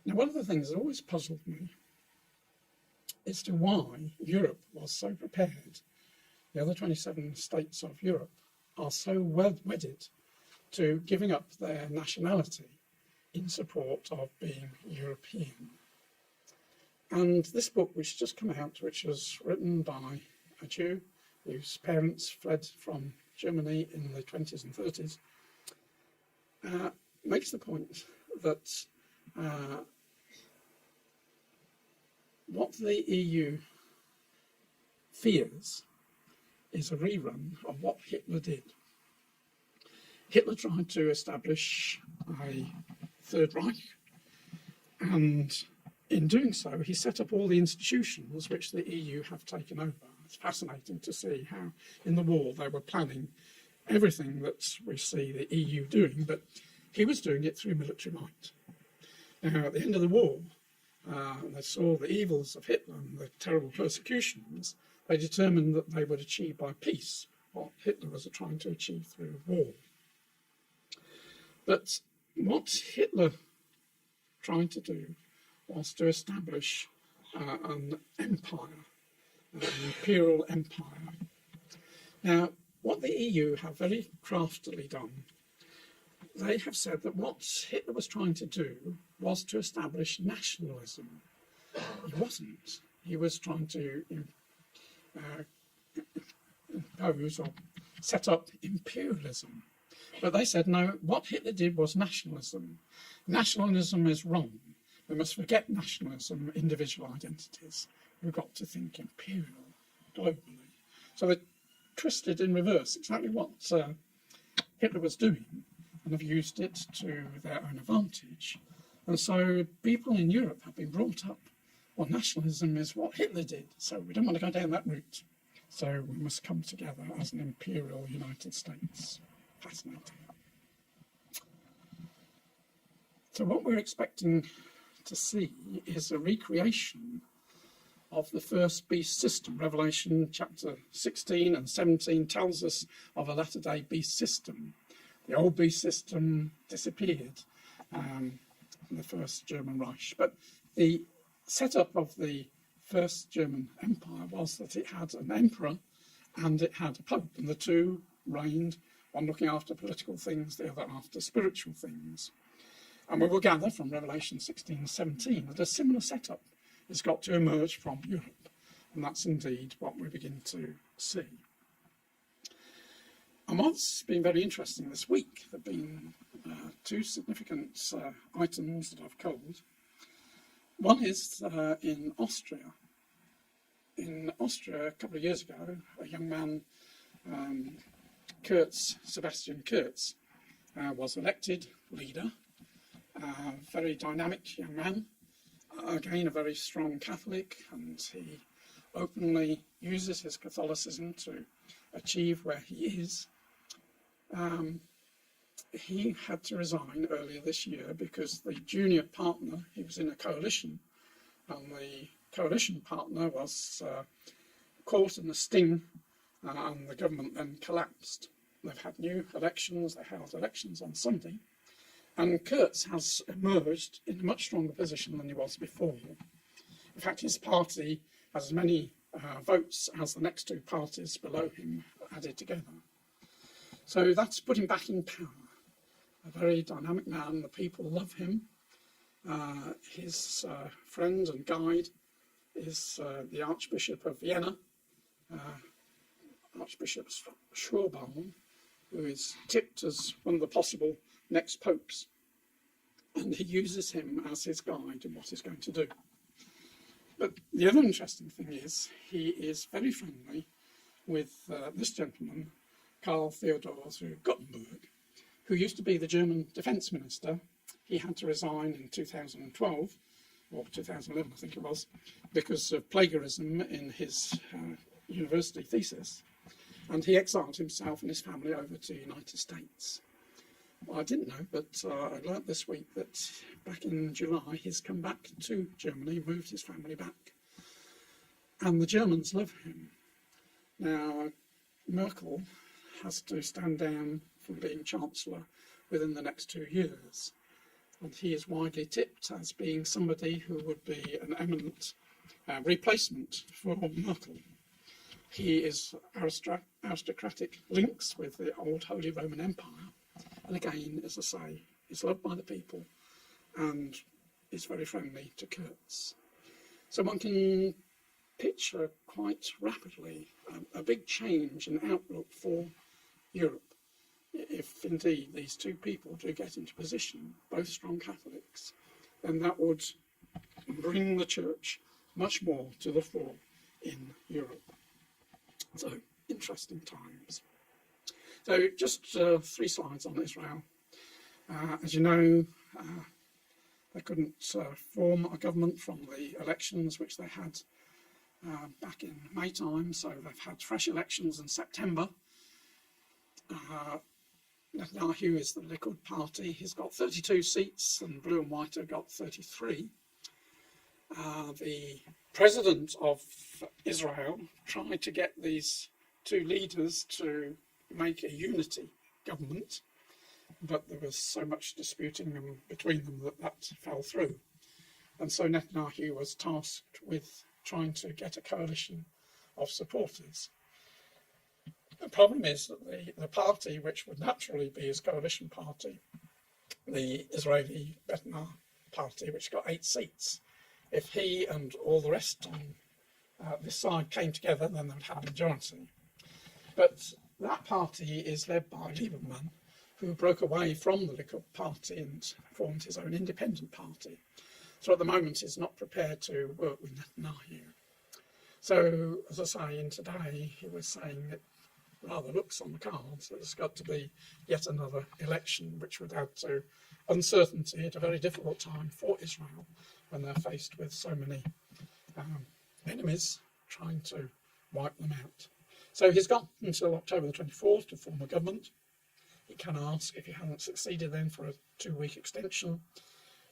Now, one of the things that always puzzled me as to why Europe was so prepared. The other 27 states of Europe are so wedded to giving up their nationality in support of being European. And this book, which has just come out, which was written by a Jew whose parents fled from Germany in the 20s and 30s, makes the point that what the EU fears is a rerun of what Hitler did. Hitler tried to establish a Third Reich, and in doing so, he set up all the institutions which the EU have taken over. It's fascinating to see how in the war they were planning everything that we see the EU doing, but he was doing it through military might. Now, at the end of the war, they saw the evils of Hitler and the terrible persecutions. They determined that they would achieve by peace what Hitler was trying to achieve through war. But what Hitler tried to do was to establish an empire, an imperial empire. Now, what the EU have very craftily done, they have said that what Hitler was trying to do was to establish nationalism. He wasn't. He was trying to impose or set up imperialism. But they said, no, what Hitler did was nationalism. Nationalism is wrong. We must forget nationalism, individual identities. We've got to think imperial, globally. So they twisted in reverse exactly what Hitler was doing and have used it to their own advantage. And so people in Europe have been brought up, well, nationalism is what Hitler did, so we don't want to go down that route. So we must come together as an imperial United States. Fascinating. So what we're expecting to see is a recreation of the first beast system. Revelation chapter 16 and 17 tells us of a latter-day beast system. The old beast system disappeared in the first German Reich. But the setup of the first German Empire was that it had an emperor and it had a pope, and the two reigned, one looking after political things, the other after spiritual things. And we will gather from Revelation 16 and 17 that a similar setup has got to emerge from Europe, and that's indeed what we begin to see. And what's been very interesting this week, there have been two significant items that I've covered. One is in Austria. In Austria, a couple of years ago, a young man, Sebastian Kurz, was elected leader, very dynamic young man, again a very strong Catholic, and he openly uses his Catholicism to achieve where he is. He had to resign earlier this year because the junior partner, he was in a coalition, and the coalition partner was caught in a sting, and the government then collapsed. They've had new elections, they held elections on Sunday, and Kurz has emerged in a much stronger position than he was before. In fact, his party has as many votes as the next two parties below him added together. So that's put him back in power. A very dynamic man, the people love him. His friend and guide is the Archbishop of Vienna, Archbishop Schwarbaum, who is tipped as one of the possible next popes. And he uses him as his guide in what he's going to do. But the other interesting thing is he is very friendly with this gentleman, Karl Theodor zu Gottenberg, who used to be the German defence minister. He had to resign in 2012, or 2011 I think it was, because of plagiarism in his university thesis, and he exiled himself and his family over to the United States. Well, I didn't know, but I learnt this week that back in July he's come back to Germany, moved his family back, and the Germans love him. Now, Merkel has to stand down from being Chancellor within the next 2 years, and he is widely tipped as being somebody who would be an eminent replacement for Merkel. He is aristocratic links with the old Holy Roman Empire, and again, as I say, is loved by the people and is very friendly to Kurz. So one can picture quite rapidly a big change in outlook for Europe if indeed these two people do get into position, both strong Catholics, then that would bring the church much more to the fore in Europe. So, interesting times. So, just 3 slides on Israel. As you know, they couldn't form a government from the elections which they had back in May time, so they've had fresh elections in September. Netanyahu is the Likud party. He's got 32 seats, and Blue and White have got 33. The president of Israel tried to get these two leaders to make a unity government, but there was so much disputing between them that fell through. And so Netanyahu was tasked with trying to get a coalition of supporters. The problem is that the party, which would naturally be his coalition party, the Israeli B'tselem party, which got 8 seats, if he and all the rest on this side came together, then they would have a majority. But that party is led by Lieberman, who broke away from the Likud party and formed his own independent party. So at the moment he's not prepared to work with Netanyahu. So, as I say, in today, he was saying it rather looks on the cards that there's got to be yet another election, which would add to uncertainty at a very difficult time for Israel when they're faced with so many enemies trying to wipe them out. So he's got until October the 24th to form a government. He can ask, if he hasn't succeeded then, for a 2-week extension.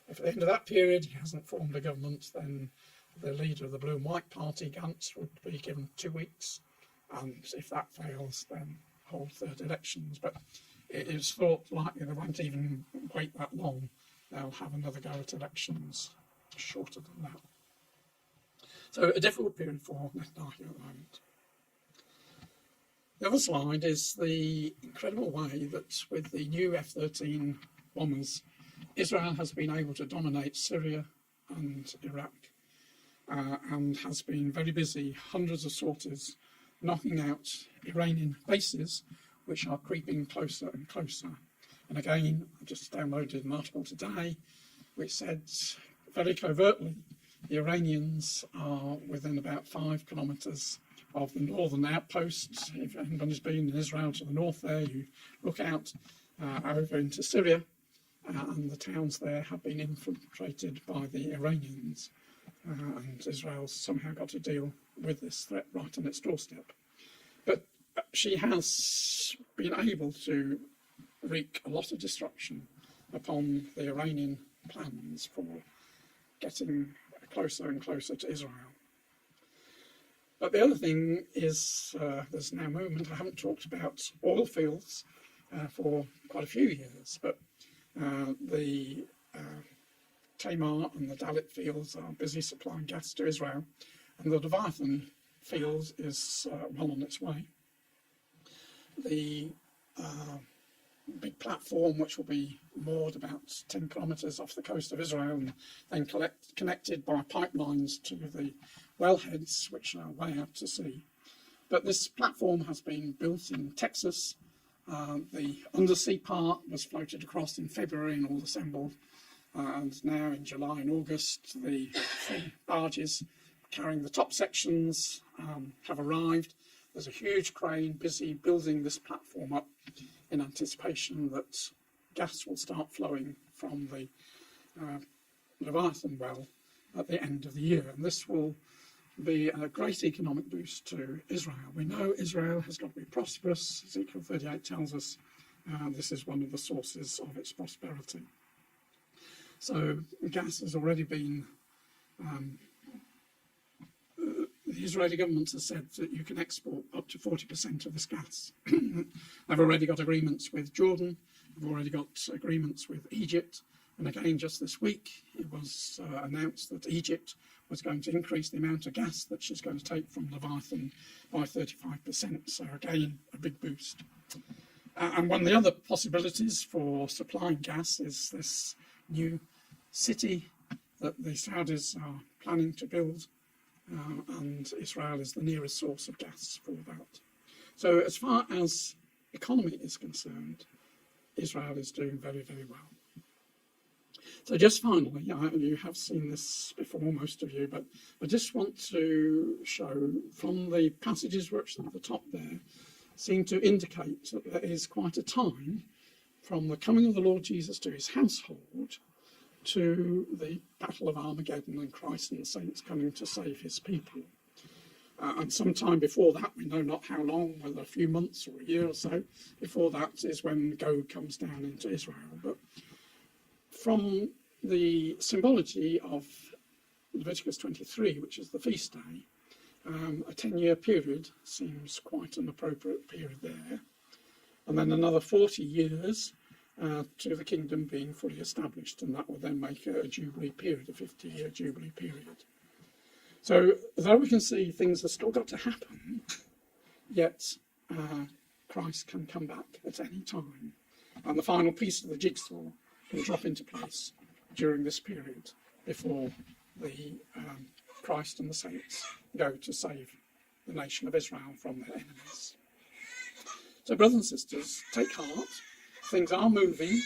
If at the end of that period he hasn't formed a government, then the leader of the Blue and White Party, Gantz, would be given 2 weeks. And if that fails, then hold 3rd elections. But it is thought likely they won't even wait that long. They'll have another go at elections shorter than that. So a difficult period for Netanyahu at the moment. The other slide is the incredible way that with the new F-13 bombers, Israel has been able to dominate Syria and Iraq and has been very busy, hundreds of sorties, knocking out Iranian bases which are creeping closer and closer. And again, I just downloaded an article today which said very covertly the Iranians are within about 5 kilometres of the northern outposts. If anybody's been in Israel to the north there, you look out over into Syria and the towns there have been infiltrated by the Iranians, and Israel's somehow got to deal with this threat right on its doorstep. But she has been able to wreak a lot of destruction upon the Iranian plans for getting closer and closer to Israel. But the other thing is there's now movement. I haven't talked about oil fields for quite a few years, but the Tamar and the Dalit fields are busy supplying gas to Israel, and the Leviathan field is well on its way. The big platform, which will be moored about 10 kilometres off the coast of Israel and then connected by pipelines to the wellheads, which are way out to sea. But this platform has been built in Texas. The undersea part was floated across in February and all assembled. And now in July and August, the 3 barges carrying the top sections have arrived. There's a huge crane busy building this platform up in anticipation that gas will start flowing from the Leviathan well at the end of the year. And this will be a great economic boost to Israel. We know Israel has got to be prosperous. Ezekiel 38 tells us this is one of the sources of its prosperity. So gas has already been, the Israeli government has said that you can export up to 40% of this gas. They've already got agreements with Jordan, they've already got agreements with Egypt, and again just this week it was announced that Egypt was going to increase the amount of gas that she's going to take from Leviathan by 35%, so again a big boost. And one of the other possibilities for supplying gas is this new city that the Saudis are planning to build, and Israel is the nearest source of gas for that. So as far as economy is concerned, Israel is doing very, very well. So just finally, you have seen this before, most of you, but I just want to show from the passages which are at the top there seem to indicate that there is quite a time from the coming of the Lord Jesus to his household to the Battle of Armageddon and Christ and the saints coming to save his people. And sometime before that, we know not how long, whether a few months or a year or so, before that is when Gog comes down into Israel. But from the symbology of Leviticus 23, which is the feast day, a 10-year period seems quite an appropriate period there. And then another 40 years to the kingdom being fully established, and that will then make a jubilee period, a 50-year jubilee period. So, though we can see things have still got to happen, yet Christ can come back at any time. And the final piece of the jigsaw can drop into place during this period before the Christ and the saints go to save the nation of Israel from their enemies. So, brothers and sisters, take heart. Things are moving.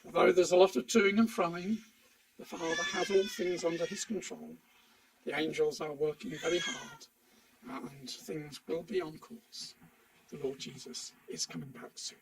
Although there's a lot of toing and froing, the Father has all things under his control. The angels are working very hard, and things will be on course. The Lord Jesus is coming back soon.